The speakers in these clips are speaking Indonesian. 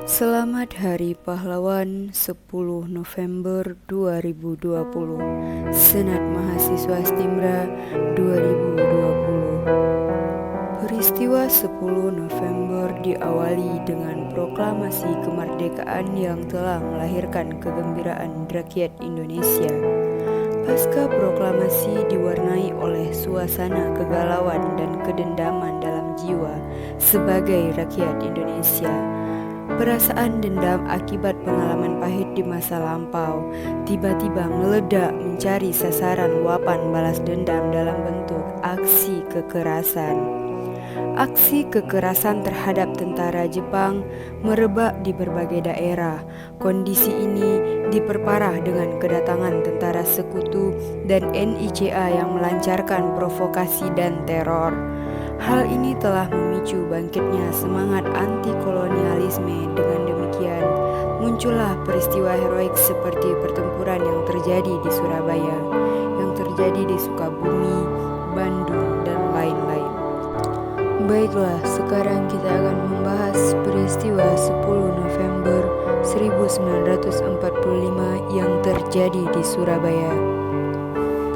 Selamat Hari Pahlawan 10 November 2020 Senat Mahasiswa Stimra 2020. Peristiwa 10 November diawali dengan proklamasi kemerdekaan yang telah melahirkan kegembiraan rakyat Indonesia. Pasca proklamasi diwarnai oleh suasana kegalauan dan kedendaman dalam jiwa sebagai rakyat Indonesia. Perasaan dendam akibat pengalaman pahit di masa lampau tiba-tiba meledak mencari sasaran luapan balas dendam dalam bentuk aksi kekerasan. Aksi kekerasan terhadap tentara Jepang merebak di berbagai daerah. Kondisi ini diperparah dengan kedatangan tentara sekutu dan NICA yang melancarkan provokasi dan teror. Hal ini telah memicu bangkitnya semangat anti-kolonialisme. Dengan demikian, muncullah peristiwa heroik seperti pertempuran yang terjadi di Surabaya, yang terjadi di Sukabumi, Bandung, dan lain-lain. Baiklah, sekarang kita akan membahas peristiwa 10 November 1945 yang terjadi di Surabaya.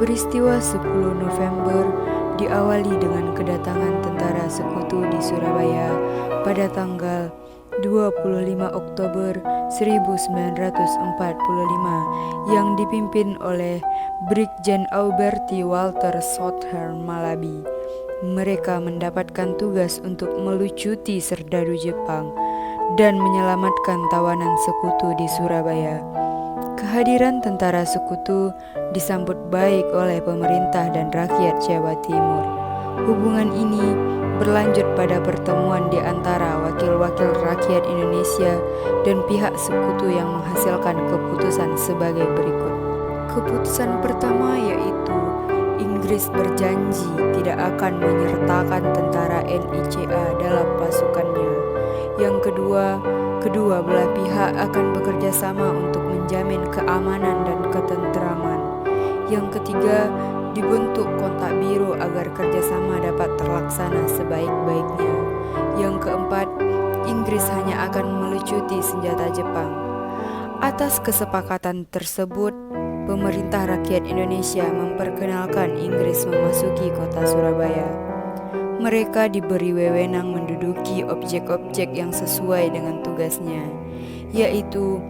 Peristiwa 10 November diawali dengan kedatangan tentara sekutu di Surabaya pada tanggal 25 Oktober 1945 yang dipimpin oleh Brigjen Auberti Walter Southern Malabi. Mereka mendapatkan tugas untuk melucuti serdadu Jepang dan menyelamatkan tawanan sekutu di Surabaya. Kehadiran tentara sekutu disambut baik oleh pemerintah dan rakyat Jawa Timur. Hubungan ini berlanjut pada pertemuan di antara wakil-wakil rakyat Indonesia dan pihak sekutu yang menghasilkan keputusan sebagai berikut. Keputusan pertama yaitu Inggris berjanji tidak akan menyertakan tentara NICA dalam pasukannya. Yang kedua belah pihak akan bekerja sama untuk menjamin keamanan dan ketentraman. Yang ketiga, dibentuk kontak biru agar kerjasama dapat terlaksana sebaik-baiknya. Yang keempat, Inggris hanya akan melucuti senjata Jepang. Atas kesepakatan tersebut, pemerintah rakyat Indonesia memperkenalkan Inggris memasuki kota Surabaya. Mereka diberi wewenang menduduki objek-objek yang sesuai dengan tugasnya, yaitu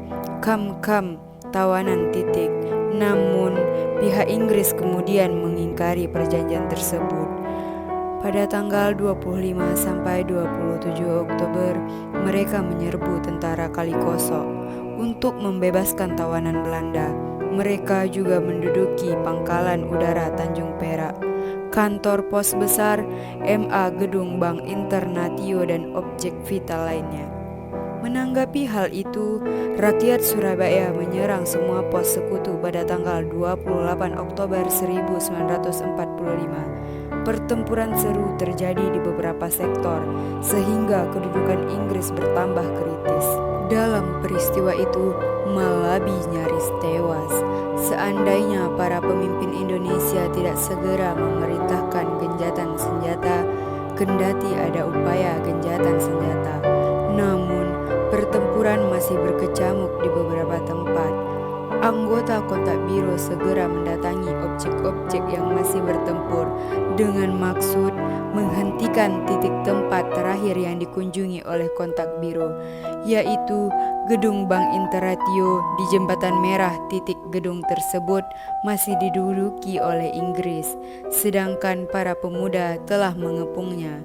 kam-kam tawanan titik. Namun, pihak Inggris kemudian mengingkari perjanjian tersebut. Pada tanggal 25 sampai 27 Oktober, mereka menyerbu tentara Kalikoso untuk membebaskan tawanan Belanda. Mereka juga menduduki Pangkalan Udara Tanjung Perak, kantor pos besar, MA, gedung Bank Internatio, dan objek vital lainnya. Menanggapi hal itu, rakyat Surabaya menyerang semua pos sekutu pada tanggal 28 Oktober 1945. Pertempuran seru terjadi di beberapa sektor, sehingga kedudukan Inggris bertambah kritis. Dalam peristiwa itu, Malabi nyaris tewas. Seandainya para pemimpin Indonesia tidak segera memerintahkan gencatan senjata, kendati ada upaya gencatan senjata, namun pertempuran masih berkecamuk di beberapa tempat. Anggota kontak biru segera mendatangi objek-objek yang masih bertempur dengan maksud menghentikan titik tempat terakhir yang dikunjungi oleh kontak biru, yaitu gedung Bank Interatio di Jembatan Merah. Titik gedung tersebut masih diduduki oleh Inggris, sedangkan para pemuda telah mengepungnya.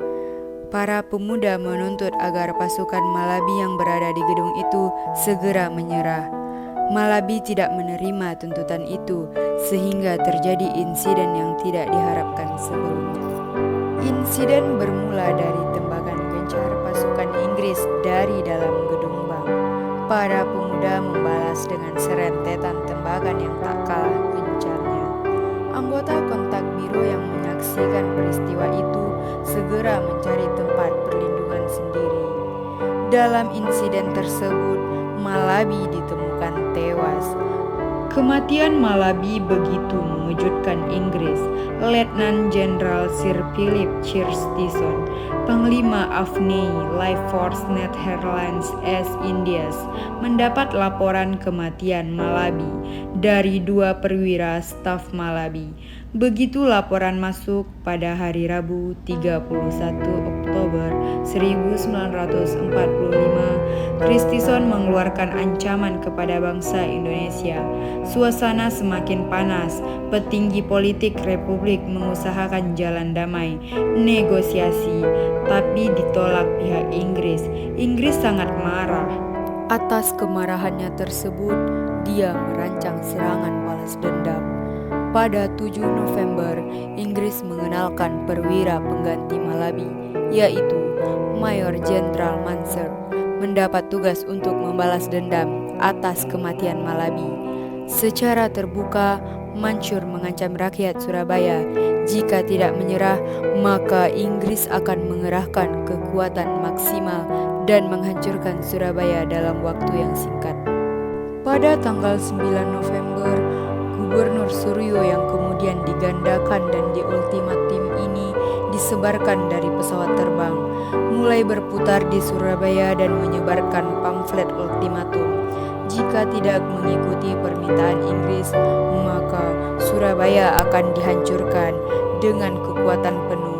Para pemuda menuntut agar pasukan Malabi yang berada di gedung itu segera menyerah. Malabi tidak menerima tuntutan itu, sehingga terjadi insiden yang tidak diharapkan sebelumnya. Insiden bermula dari tembakan gencar pasukan Inggris dari dalam gedung bank. Para pemuda membalas dengan serentetan tembakan yang tak kalah gencarnya. Anggota kontak biru yang menyaksikan peristiwa itu segera mencari tempat perlindungan sendiri. Dalam insiden tersebut, Malabi ditemukan tewas. Kematian Malaby begitu mengejutkan Inggris. Letnan Jenderal Sir Philip Chesterton, Panglima Avni Life Force Netherlands East Indies, mendapat laporan kematian Malaby dari 2 perwira staf Malaby. Begitu laporan masuk pada hari Rabu 31 Oktober 1945, Chesterton mengeluarkan ancaman kepada bangsa Indonesia. Suasana semakin panas, petinggi politik Republik mengusahakan jalan damai, negosiasi, tapi ditolak pihak Inggris. Inggris sangat marah. Atas kemarahannya tersebut, dia merancang serangan balas dendam. Pada 7 November, Inggris mengenalkan perwira pengganti Malaby, yaitu Mayor Jenderal Mansur, mendapat tugas untuk membalas dendam atas kematian Malaby. Secara terbuka, Mansur mengancam rakyat Surabaya, jika tidak menyerah, maka Inggris akan mengerahkan kekuatan maksimal dan menghancurkan Surabaya dalam waktu yang singkat. Pada tanggal 9 November, Gubernur Suryo yang kemudian digandakan dan diultimatum ini disebarkan dari pesawat terbang, mulai berputar di Surabaya dan menyebarkan pamflet ultimatum. Jika tidak mengikuti permintaan Inggris, maka Surabaya akan dihancurkan dengan kekuatan penuh.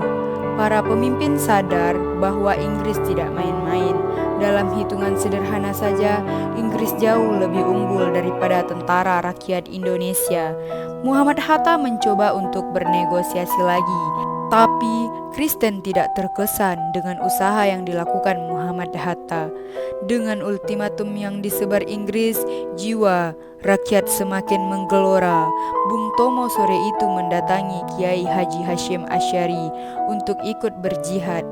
Para pemimpin sadar bahwa Inggris tidak main-main. Dalam hitungan sederhana saja, Inggris jauh lebih unggul daripada tentara rakyat Indonesia. Muhammad Hatta mencoba untuk bernegosiasi lagi, tapi Kristen tidak terkesan dengan usaha yang dilakukan Muhammad Hatta. Dengan ultimatum yang disebar Inggris, jiwa rakyat semakin menggelora. Bung Tomo sore itu mendatangi Kiai Haji Hasyim Asy'ari untuk ikut berjihad.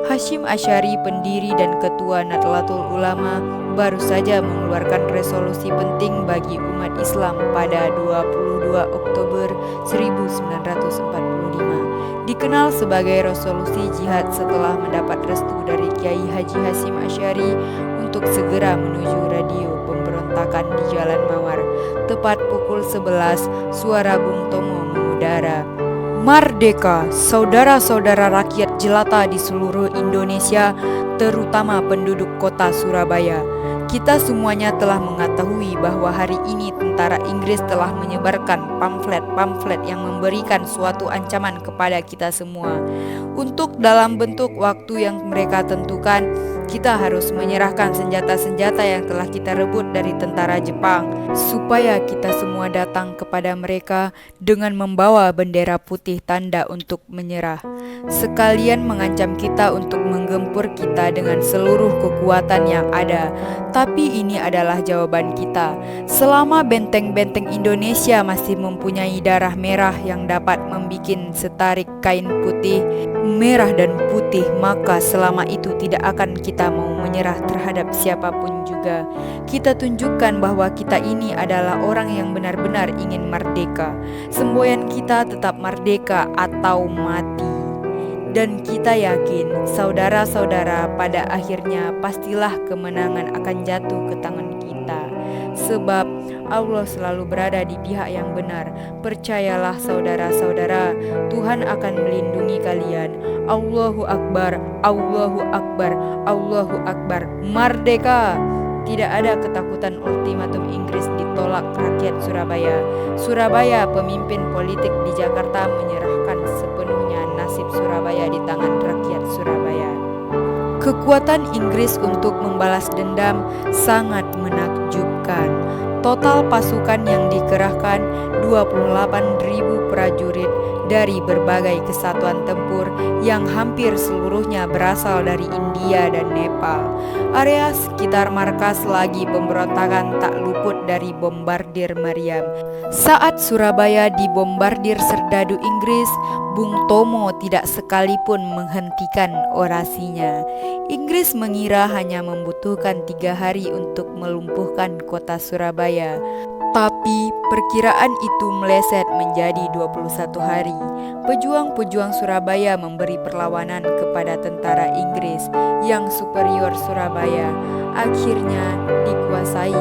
Hasyim Asy'ari, pendiri dan ketua Nahdlatul Ulama, baru saja mengeluarkan resolusi penting bagi umat Islam pada 22 Oktober 1945. Dikenal sebagai resolusi jihad setelah mendapat restu dari Kiai Haji Hasyim Asy'ari untuk segera menuju radio pemberontakan di Jalan Mawar. Tepat pukul 11, suara Bung Tomo mengudara. Merdeka, saudara-saudara rakyat jelata di seluruh Indonesia, terutama penduduk kota Surabaya. Kita semuanya telah mengetahui bahwa hari ini tentara Inggris telah menyebarkan pamflet-pamflet yang memberikan suatu ancaman kepada kita semua. Untuk dalam bentuk waktu yang mereka tentukan, kita harus menyerahkan senjata-senjata yang telah kita rebut dari tentara Jepang, supaya kita semua datang kepada mereka dengan membawa bendera putih tanda untuk menyerah. Sekalian mengancam kita untuk menggempur kita dengan seluruh kekuatan yang ada. Tapi ini adalah jawaban kita. Selama benteng-benteng Indonesia masih mempunyai darah merah yang dapat membuat setarik kain putih, merah dan putih, maka selama itu tidak akan kita mau menyerah terhadap siapapun juga. Kita tunjukkan bahwa kita ini adalah orang yang benar-benar ingin merdeka. Semboyan kita tetap merdeka atau mati. Dan kita yakin, saudara-saudara, pada akhirnya pastilah kemenangan akan jatuh ke tangan kita. Sebab Allah selalu berada di pihak yang benar. Percayalah saudara-saudara, Tuhan akan melindungi kalian. Allahu Akbar, Allahu Akbar, Allahu Akbar. Merdeka! Tidak ada ketakutan ultimatum Inggris ditolak rakyat Surabaya. Surabaya, pemimpin politik di Jakarta menyerahkan sepenuhnya nasib Surabaya di tangan rakyat Surabaya. Kekuatan Inggris untuk membalas dendam sangat menakjubkan. Total pasukan yang dikerahkan 28.000 prajurit dari berbagai kesatuan tempur yang hampir seluruhnya berasal dari India dan Nepal. Area sekitar markas lagi pemberontakan tak luput dari bombardir meriam. Saat Surabaya dibombardir serdadu Inggris, Bung Tomo tidak sekalipun menghentikan orasinya. Inggris mengira hanya membutuhkan 3 hari untuk melumpuhkan kota Surabaya. Tapi perkiraan itu meleset menjadi 21 hari. Pejuang-pejuang Surabaya memberi perlawanan kepada tentara Inggris yang superior Surabaya. Akhirnya dikuasai